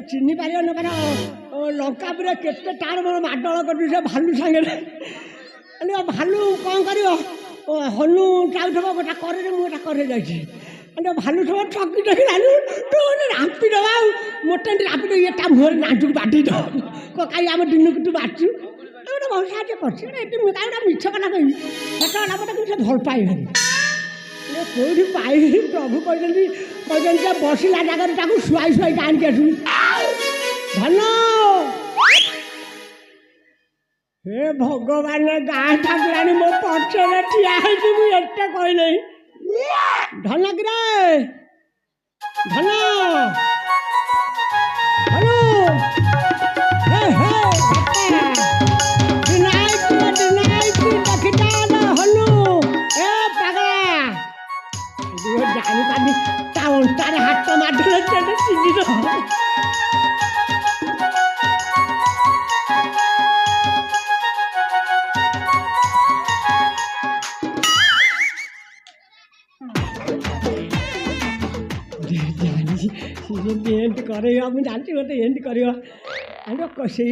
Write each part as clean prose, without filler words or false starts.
चिन्ह पार न लंका पूरा केते टाण मोर माडल कर भालू सांगे भालू कौन कर हनु चाउथब गोटा करे मुझे करे जाइए भालू सब ठकी ठकी लालू तो रापी दबा मोटे रापी ये मुहर नाचुक बाटी दब कहीं आम दिन को तू बाचु गोटे बहुत साहय कर मिछ कथा कही सेटा मत कि भल पाए कौटी पाई प्रभु कहते बसला जगह शुआई शुआई टाणी आसू धन हे भगवान गाँ ठाकुराणी मो पक्षे ठिया एत कहले धन किरे धन जानी तार हाथ मारे चिन्ह एंड करे मुझे जानती मत एंड कर से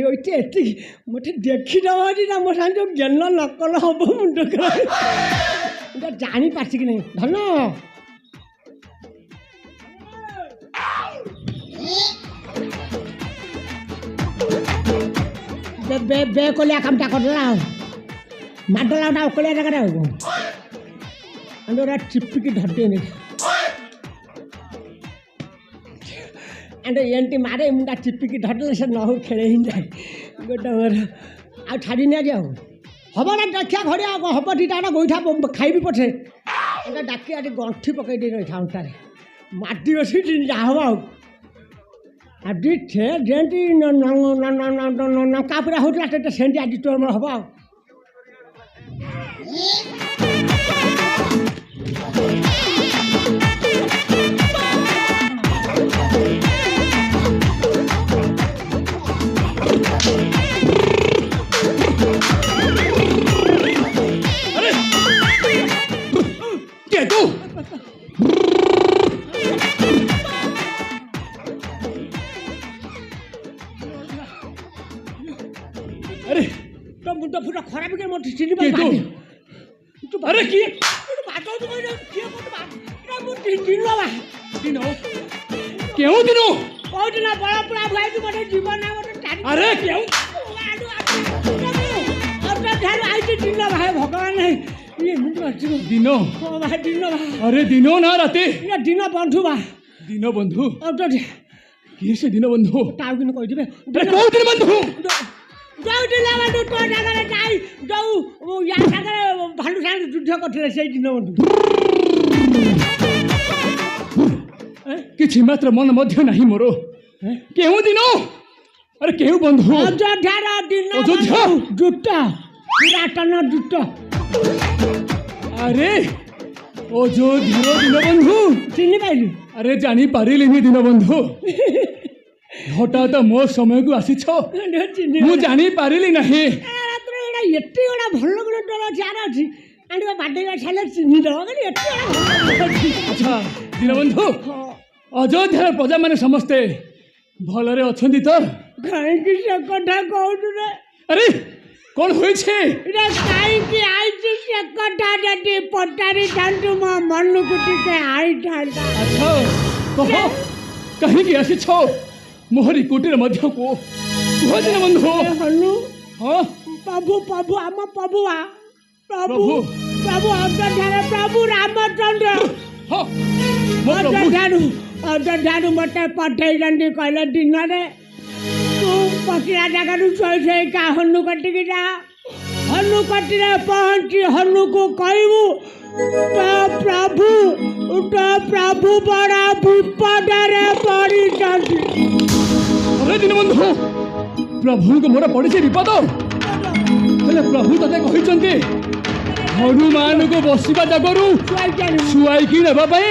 मत देखीदी ना मो साथ जो ज्ञान नकल हम मुंड जानी पार्सी कि नहीं धन बे कलिया कामटा करदेला माडला ओकलिया जगह चिपिकी धरते नहीं एंड एंटी मारे मुंडा चिपिकी धरदे से न हो खेले ही जाए गोटे मोर आ छाड़ी नहीं जाओ हम ना देखा घरे हम दीटा गोईठा खाइबी पछे डाक आज गंठी पकई दे रही अंटारे माटी बस जा हम आज जेमती नका पूरा होता सेमती आज तोर हम अरे तो मुंडा फुटा खराब के मत चिनी पाई तू अरे की तू बाटो तू के मत दिनो बा दिनो केउ दिनो ओ दिना बड़ा पूरा भाई तू मते जीवन ना मते अरे केउ अब ठार आई दिनो भाई भगवान नहीं ये मुंडा दिनो ओ भाई दिनो अरे दिनो ना राते ये दिनो बंधु बा दिनो बंधु अब तो की से दिनो बंधु ताऊ किन कहि दिबे अरे को दिन बंधु जाऊ दिला बंधु तो जगह जाई जाऊ या जगह भालू साथ युद्ध करथिले सेई दिन बंधु किछि मात्र मन मध्य नाही मोरो केहु दिनो अरे केहु बंधु अयोध्यार दिन अयोध्या जुट्टा विराटन जुट्टा अरे अयोध्यार दिन बंधु चिन्ह पाइलु अरे जानी पारिलिनी दिन बंधु हठात मो समय को आसी मु जानी पारिली नहीं एटे गोटा भल गुण डर जार अच्छी आंटी बाटे छाले चिन्ह दब अच्छा दीनबंधु अयोध्यार प्रजा मैंने समस्ते भलरे अच्छी तो कहीं से कथा कहूँ अरे कौन हुई कहीं आई से कथा जदि पचारि था मो मन को टे आई था अच्छा कह कहीं आसी मोहरी कुटीर मध्य को दिन बंधु हनु हाँ प्रभु प्रभु आम प्रभु प्रभु प्रभु अयोध्या प्रभु रामचंद्र हाँ अयोध्या मत पठे कहले दिन में तू पचरा जगह शोई का हनु कटिक जा हनु कटी पहुँची हनु को कहू तो प्रभु बड़ा विपद पड़ी अरे दिन बंधु प्रभु को मोर पड़ी विपद हेले प्रभु ते कहते हनुमान को बसवा जगह शुआई नापी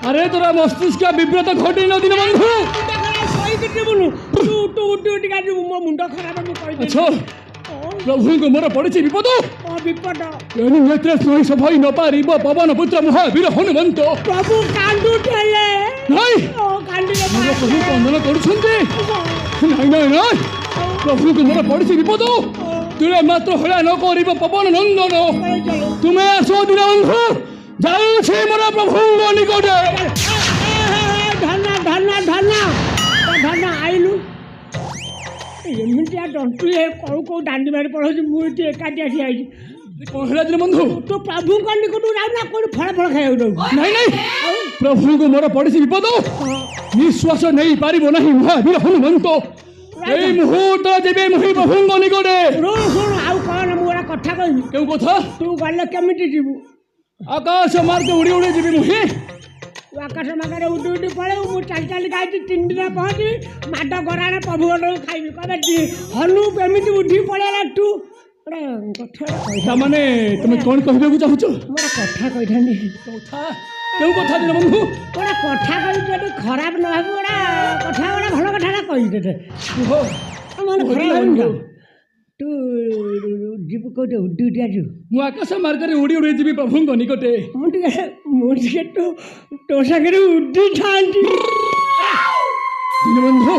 अरे तोरा मस्तिष्क विव्रत घटी न दिन बंधु मुंड खराब अच्छा प्रभु को मोर पड़ी विपद विपद सफाई न पार पवन पुत्र महावीर हनुमंत प्रभु कांदुले ନାଇଁ ମୋର ପ୍ରଭୁ ବନ୍ଦନ କରୁଛନ୍ତି। ନାଇଁ ନାଇଁ ନାଇଁ ପ୍ରଭୁଙ୍କୁ ମୋର ପଡ଼ିଛି ବିପଦ। ତୁମେ ମାତ୍ର ହଳା ନ କରିବ ପବନ ନନ୍ଦନ। ତୁମେ ଆସ ଦୀନବନ୍ଧୁ, ଯାଉଛି ମୋର ପ୍ରଭୁଙ୍କ ନିକଟରେ। ଧନ ଧନ ଧନ ଧନ ଆଇଲୁ ଏମିତିଆ ଡଣ୍ଟୁ କୋଉ କୋଉ ଦାଣ୍ଡି ବାଡ଼ି ପଢ଼ଉଛି। ମୁଁ ଏଠି ଏକାଠି ଆସି ଆଇଛି। କ'ଣ ହେଲା ଦୀନବନ୍ଧୁ? ତୁ ପ୍ରଭୁଙ୍କ ନିକଟକୁ ଯାଉନା କୋଉଠି ଫଳ ଫଳ ଖାଇବାକୁ ଦଉ? ନାଇଁ ନାଇଁ ପ୍ରଭୁଙ୍କୁ ମୋର ପଡ଼ିଛି ବିପଦ। ନିଶ୍ୱାସ ନେଇପାରିବ ନାହିଁ ମହାବୀର ହନୁମନ୍ତ। ଏଇ ମୁହୂର୍ତ୍ତ ଯିବେ ମୁହିଁ ପ୍ରଭୁଙ୍କ ନିକଟରେ। ଶୁଣୁ ଆଉ କଣ ମୁଁ ଗୋଟେ କଥା କହିବି। କେଉଁ କଥା? ତୁ ଗଲେ କେମିତି ଯିବୁ? ଆକାଶ ମାର୍ଗ ଉଡ଼ି ଉଡ଼ି ଯିବି ମୁହିଁ। ଆକାଶ ମାର୍ଗରେ ଉଡ଼ି ଉଡ଼ି ପଳେଇବୁ। ମୁଁ ଚାଲି ଚାଲି ଖାଇଛି 3 ଦିନ ପହଞ୍ଚିବି। ମାଡ଼ ଗରାଣେ ପ୍ରଭୁ ଘରକୁ ଖାଇବି। କହିବେ ହନୁ ଏମିତି ଉଠିକି ପଳେଇଲା। ତୁ ତାମାନେ ତୁମେ କ'ଣ କହିବାକୁ ଚାହୁଁଛ? ଗୋଟେ କଥା କହିଥାନ୍ତି। କେଉଁ କଥା ଦୀନବନ୍ଧୁ? ଗୋଟେ କଥା କହିବି ଯଦି ଖରାପ ନ ଭାବୁ। ଗୋଟେ କଥା ଗୋଟେ ଭଲ କଥାଟା କହିବି ତୋତେ। ମାନେ ଖରାପ ଭାବୁନି। ତୁ ଯିବୁ କୋଉଠି? ଉଡ଼ି ଉଡ଼ି ଆସିବୁ? ମୁଁ ଆକାଶ ମାର୍ଗରେ ଉଡ଼ି ଉଡ଼ି ଯିବି ପ୍ରଭୁଙ୍କ ନିକଟେ। ମୁଁ ଟିକେ ତୋ ସାଙ୍ଗରେ ଉଡ଼ିଥାନ୍ତି। ଦୀନବନ୍ଧୁ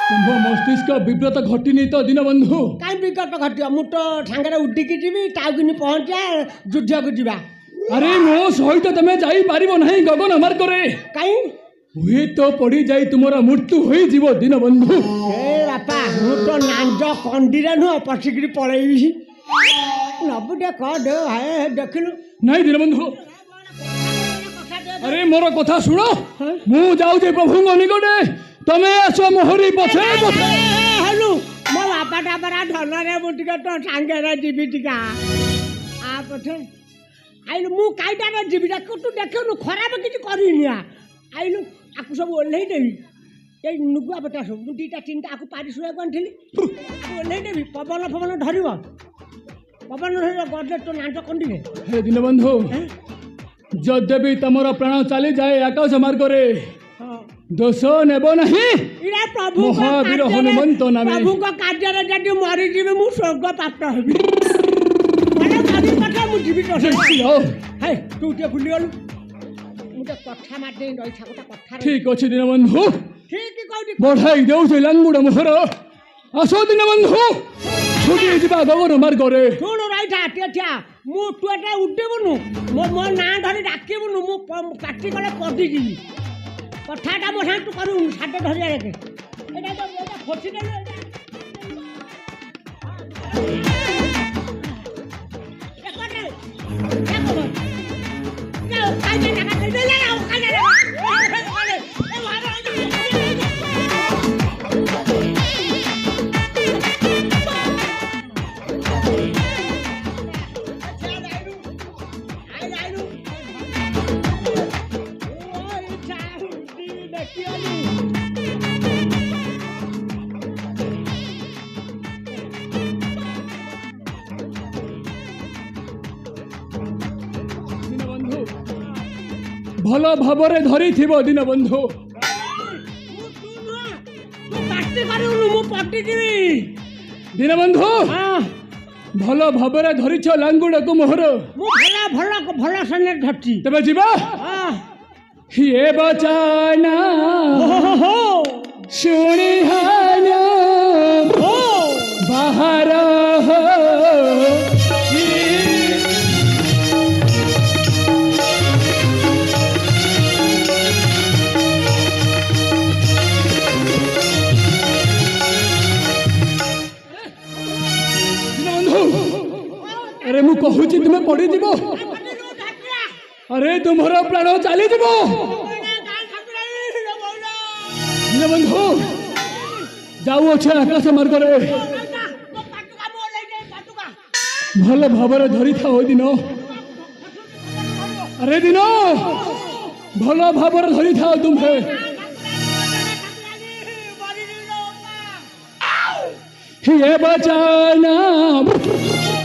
ତୁମ ମସ୍ତିଷ୍କ ବିବ୍ରତ ଘଟିନି ତ ଦୀନବନ୍ଧୁ? କାହିଁ ବିବ୍ରତ ଘଟିବ? ମୁଁ ତ ସାଙ୍ଗରେ ଉଡ଼ିକି ଯିବି। ଟାଉକିନି ପହଞ୍ଚିବା ଯୁଦ୍ଧକୁ ଯିବା। ଆରେ ମୋ ସହିତ ତମେ ଯାଇପାରିବ ନାହିଁ ଗଗନ ମାର୍ଗରେ। କାହିଁ? ହୁଏତ ପଡ଼ିଯାଇ ତୁମର ମୃତ୍ୟୁ ହୋଇଯିବ ଦୀନବନ୍ଧୁ। ଏ ବାପା ମୁଁ ତ ନାଞ୍ଜ କଣ୍ଡିରେ ନୁହଁ ପଶିକିରି ପଳେଇବି। ନବୁ ଟିକେ କହ ଦେଖିଲୁ। ନାଇଁ ଦୀନବନ୍ଧୁ ଆରେ ମୋର କଥା ଶୁଣ। ମୁଁ ଯାଉଛି ପ୍ରଭୁଙ୍କ ନିକଟେ। ତମେ ଆସ ମୋହରି ପଛେ ପଛେ। ହେଲୁ ମୋ ବାପାଟା ପରା ଧନରେ ମୁଁ ଟିକେ ତୋ ସାଙ୍ଗରେ ଯିବି ଟିକେ। ଆ ପଛେ ଆଇଲୁ। ମୁଁ କାଇଟାରେ ଯିବି ଦେଖୁ। ତୁ ଦେଖୁନୁ ଖରାପ କିଛି କରିନି। ଆଇଲୁ ଆକୁ ସବୁ ଓହ୍ଲେଇ ଦେବି। ଏଇ ନୁଗୁଆ ପଟା ସବୁ ମୁଁ 2ଟା 3ଟା ଆକୁ ପାରି ଶୁଆକୁ ଆଣିଥିଲି। ଓହ୍ଲେଇ ଦେବି। ପବନ ଫବନ ଧରିବ। ପବନ ଧରିବ ଗଲେ ତୋ ନାଞ୍ଚ କଣ୍ଡିରେ। ହେ ଦୀନବନ୍ଧୁ ଯଦ୍ୟପି ତମର ପ୍ରାଣ ଚାଲିଯାଏ ଆକାଶ ମାର୍ଗରେ ଦୋଷ ନେବ ନାହିଁ ମହାବୀର ହନୁମନ୍ତ ନାମେ। ପ୍ରଭୁଙ୍କ କାର୍ଯ୍ୟରେ ଯଦି ମରିଯିବି ମୁଁ ସ୍ୱର୍ଗ ପ୍ରାପ୍ତ ହେବି। ମୁଁ ଯିବି। ତୁ ଟିକେ ଭୁଲିଗଲୁ। ମୁଁ ତ କଥା ମାରି ରହିଥା ଗୋଟେ କଥା। ଠିକ ଅଛି ଦୀନବନ୍ଧୁ। ଠିକ କହୁଛି ବଢ଼ାଇ ଦେଉଛି ଲାଙ୍ଗୁଡ଼ ମୋହର। ଆସ ଦୀନବନ୍ଧୁ ଛୁଟି ଯିବା ଗଗନ ମାର୍ଗରେ। ଶୁଣୁ ରହିଥା ଠିଆ। ମୁଁ ତୁ ଏଟା ଉଠିବୁନୁ। ମୋ ନାଁ ଧରି ଡାକିବୁନୁ। ମୁଁ ପାଟି କଲେ ପଡ଼ିଯିବି। କଥାଟା ମୋ ସାଙ୍ଗେ ତୁ କରିବୁନୁ। ସାତ ଧରିବା ଦେଖେ ଏଇଟା ଖସିଦେଲୁ। ଭଲ ଭାବରେ ଧରିଥିବ ଦୀନବନ୍ଧୁ। ଦୀନବନ୍ଧୁ ଭଲ ଭାବରେ ଧରିଛ ଲାଙ୍ଗୁଡ଼କୁ ମୋହର। ମୁଁ ଭଲ ସାଙ୍ଗରେ ଧରିଛି। ତେବେ ଯିବା। ଏ ବଚନ ଶୁଣିହାନ ବାହାର अरे मु कहूची तुम्हें पड़ीଯିବ। अरे तुम्हारा प्राण चलीଯିବ। दीनबंधु जाऊअछ आकाश मार्ग रे भल भाव धरी था दिन। अरे दिन भल भाव धरी था तुम्हें। ये बचाना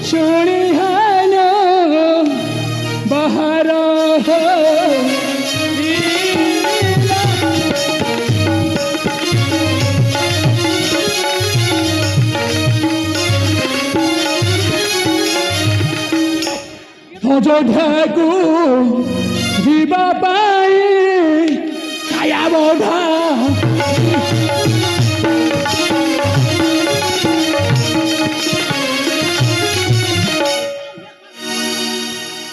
शुणिहान बाहर अयोध्या को जीवा पाए ଛାୟା ବଢ଼ା